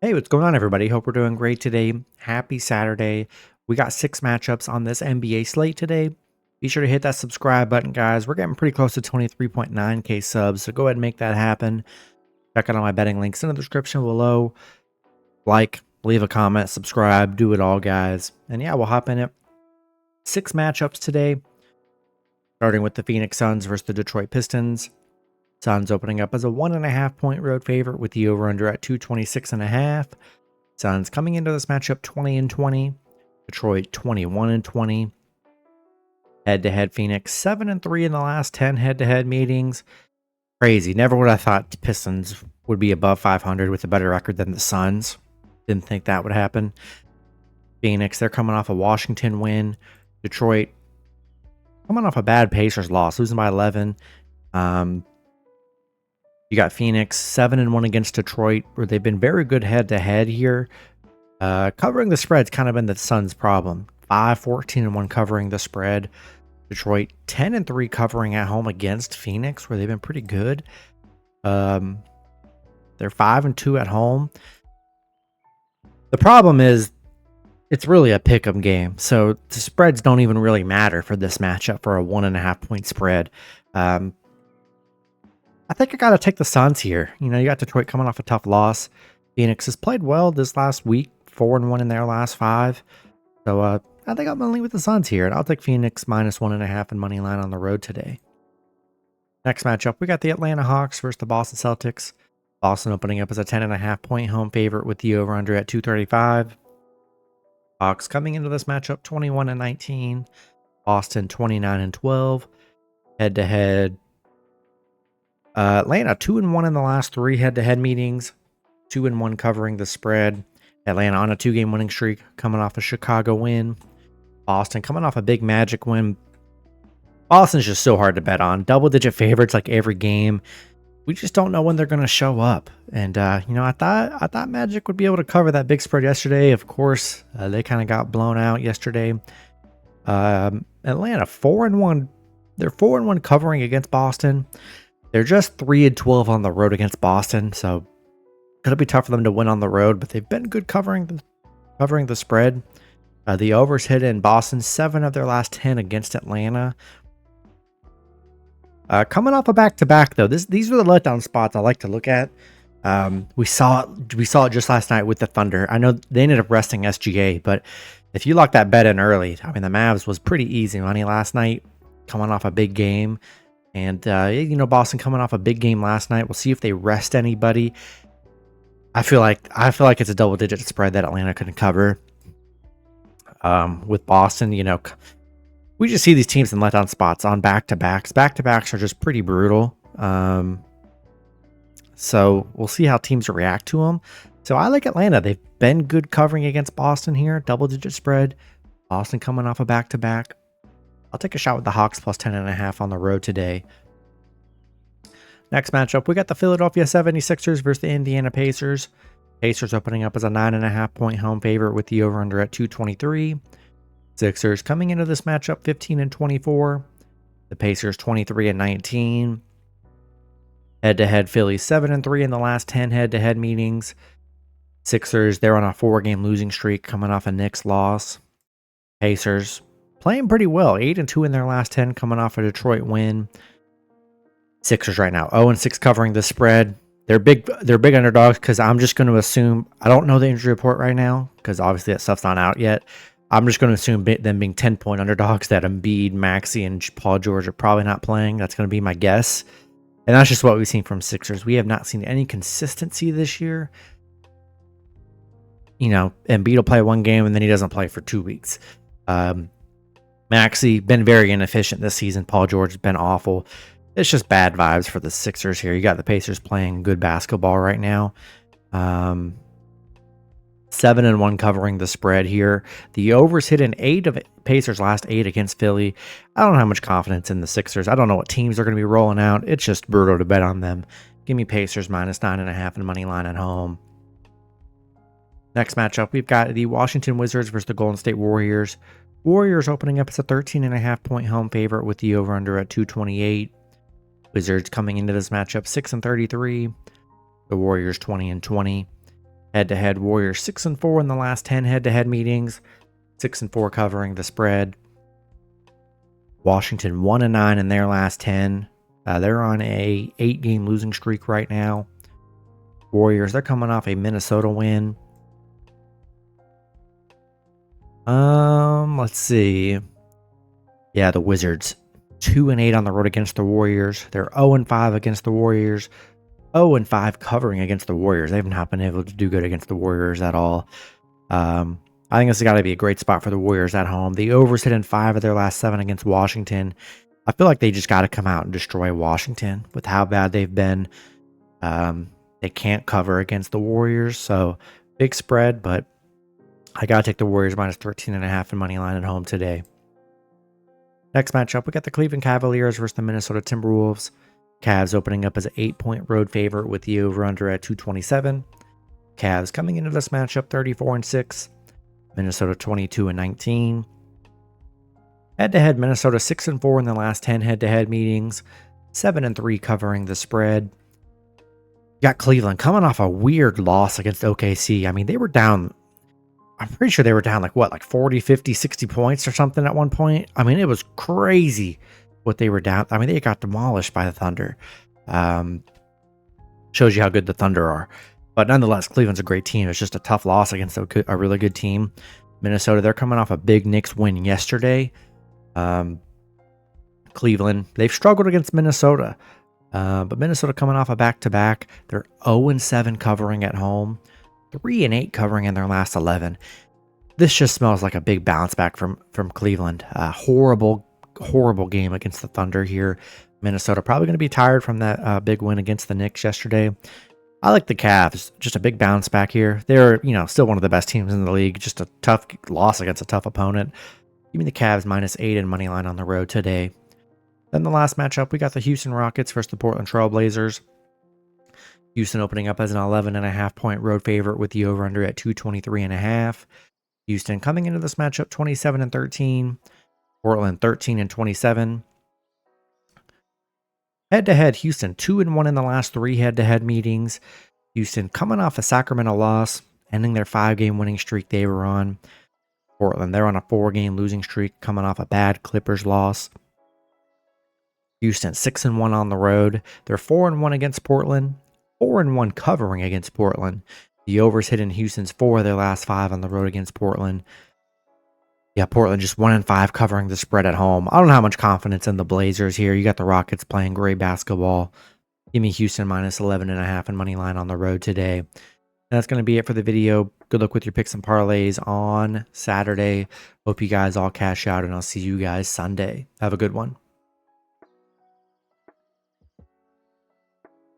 Hey, what's going on, everybody? Hope we're doing great today. Happy Saturday. We got 6 matchups on this NBA slate today. Be sure to hit that subscribe button, guys. We're getting pretty close to 23.9K subs, so go ahead and make that happen. Check out all my betting links in the description below. Like, leave a comment, subscribe, do it all, guys. And yeah, we'll hop in it. 6 matchups today, starting with the Phoenix Suns versus the Detroit Pistons. Suns opening up as a 1.5 point road favorite with the over-under at 226.5. Suns coming into this matchup 20-20. Detroit 21-20. Head-to-head Phoenix 7-3 in the last 10 head-to-head meetings. Crazy. Never would have thought the Pistons would be above 500 with a better record than the Suns. Didn't think that would happen. Phoenix, they're coming off a Washington win. Detroit coming off a bad Pacers loss, losing by 11. You got Phoenix 7-1 against Detroit, where they've been very good head-to-head here. Covering the spread's kind of been the Suns' problem. 5-14-1 covering the spread. Detroit 10-3 covering at home against Phoenix, where they've been pretty good. They're 5-2 at home. The problem is it's really a pick-em game, so the spreads don't even really matter for this matchup for a 1.5 point spread. I think I got to take the Suns here. You got Detroit coming off a tough loss. Phoenix has played well this last week, 4-1 in their last 5. So I think I'm going to lean with the Suns here, and I'll take Phoenix minus 1.5 and money line on the road today. Next matchup, we got the Atlanta Hawks versus the Boston Celtics. Boston opening up as a 10.5 point home favorite with the over-under at 235. Hawks coming into this matchup 21-19. Boston 29-12. Head-to-head. Atlanta 2-1 in the last 3 head-to-head meetings, 2-1 covering the spread. Atlanta on a 2-game winning streak, coming off a Chicago win. Boston coming off a big Magic win. Boston's just so hard to bet on. Double-digit favorites like every game. We just don't know when they're going to show up. And I thought Magic would be able to cover that big spread yesterday. Of course, they kind of got blown out yesterday. Atlanta 4-1. They're 4-1 covering against Boston. They're just 3-12 on the road against Boston, so it'll be tough for them to win on the road, but they've been good covering the spread. The overs hit in Boston, 7 of their last 10 against Atlanta. Coming off a back-to-back, though, these are the letdown spots I like to look at. We saw it just last night with the Thunder. I know they ended up resting SGA, but if you lock that bet in early, I mean, the Mavs was pretty easy money last night, coming off a big game. And, Boston coming off a big game last night. We'll see if they rest anybody. I feel like it's a double-digit spread that Atlanta couldn't cover. With Boston, we just see these teams in letdown spots on back-to-backs. Back-to-backs are just pretty brutal. So we'll see how teams react to them. So I like Atlanta. They've been good covering against Boston here. Double-digit spread. Boston coming off a back-to-back. I'll take a shot with the Hawks plus 10.5 on the road today. Next matchup, we got the Philadelphia 76ers versus the Indiana Pacers. Pacers opening up as a 9.5 point home favorite with the over-under at 223. Sixers coming into this matchup 15-24. The Pacers 23-19. Head-to-head Philly 7-3 in the last 10 head-to-head meetings. Sixers, they're on a 4-game losing streak coming off a Knicks loss. Pacers playing pretty well, 8-2 in their last 10, coming off a Detroit win. Sixers right now 0-6 covering the spread. They're big underdogs because I'm just going to assume, I don't know the injury report right now because obviously that stuff's not out yet. I'm just going to assume them being 10-point underdogs that Embiid, Maxey, and Paul George are probably not playing. That's going to be my guess. And that's just what we've seen from Sixers. We have not seen any consistency this year. Embiid will play 1 game and then he doesn't play for 2 weeks. Maxey been very inefficient this season. Paul George has been awful. It's just bad vibes for the Sixers here. You got the Pacers playing good basketball right now. 7-1 covering the spread here. The overs hit in 8 of Pacers' last 8 against Philly. I don't have much confidence in the Sixers. I don't know what teams are going to be rolling out. It's just brutal to bet on them. Give me Pacers minus 9.5 and money line at home. Next matchup, we've got the Washington Wizards versus the Golden State Warriors. Warriors opening up as a 13.5 point home favorite with the over-under at 228. Wizards coming into this matchup 6-33. The Warriors 20-20. Head-to-head, Warriors 6-4 in the last 10 head-to-head meetings. 6-4 covering the spread. Washington 1-9 in their last 10. They're on a 8-game losing streak right now. Warriors, they're coming off a Minnesota win. Let's see. Yeah, the Wizards 2-8 on the road against the Warriors. They're 0-5 against the Warriors. 0-5 covering against the Warriors. They've not been able to do good against the Warriors at all. I think this has got to be a great spot for the Warriors at home. The overs hit in 5 of their last 7 against Washington. I feel like they just got to come out and destroy Washington with how bad they've been. They can't cover against the Warriors, so big spread, but I got to take the Warriors minus 13.5 in money line at home today. Next matchup, we got the Cleveland Cavaliers versus the Minnesota Timberwolves. Cavs opening up as an 8-point road favorite with the over-under at 227. Cavs coming into this matchup 34-6. Minnesota 22-19. Head-to-head, Minnesota 6-4 in the last 10 head-to-head meetings. 7-3 covering the spread. You got Cleveland coming off a weird loss against OKC. I mean, they were down. I'm pretty sure they were down like 40, 50, 60 points or something at one point. I mean, it was crazy what they were down. I mean, they got demolished by the Thunder. Shows you how good the Thunder are. But nonetheless, Cleveland's a great team. It's just a tough loss against a really good team. Minnesota, they're coming off a big Knicks win yesterday. Cleveland, they've struggled against Minnesota. But Minnesota coming off a back-to-back. They're 0-7 covering at home. 3-8 covering in their last 11. This just smells like a big bounce back from Cleveland. Horrible game against the Thunder here. Minnesota probably going to be tired from that big win against the Knicks yesterday. I like the Cavs. Just a big bounce back here. They're, still one of the best teams in the league. Just a tough loss against a tough opponent. Give me the Cavs minus 8 in money line on the road today. Then the last matchup, we got the Houston Rockets versus the Portland Trail Blazers. Houston opening up as an 11.5 point road favorite with the over-under at 223.5. Houston coming into this matchup 27-13. Portland 13-27. Head-to-head, Houston 2-1 in the last 3 head-to-head meetings. Houston coming off a Sacramento loss, ending their 5-game winning streak they were on. Portland, they're on a 4-game losing streak, coming off a bad Clippers loss. Houston 6-1 on the road. They're 4-1 against Portland, 4-1 covering against Portland. The overs hit in Houston's 4 of their last 5 on the road against Portland. Yeah, Portland just 1-5 covering the spread at home. I don't have much confidence in the Blazers here. You got the Rockets playing great basketball. Give me Houston minus 11.5 in money line on the road today. And that's going to be it for the video. Good luck with your picks and parlays on Saturday. Hope you guys all cash out, and I'll see you guys Sunday. Have a good one.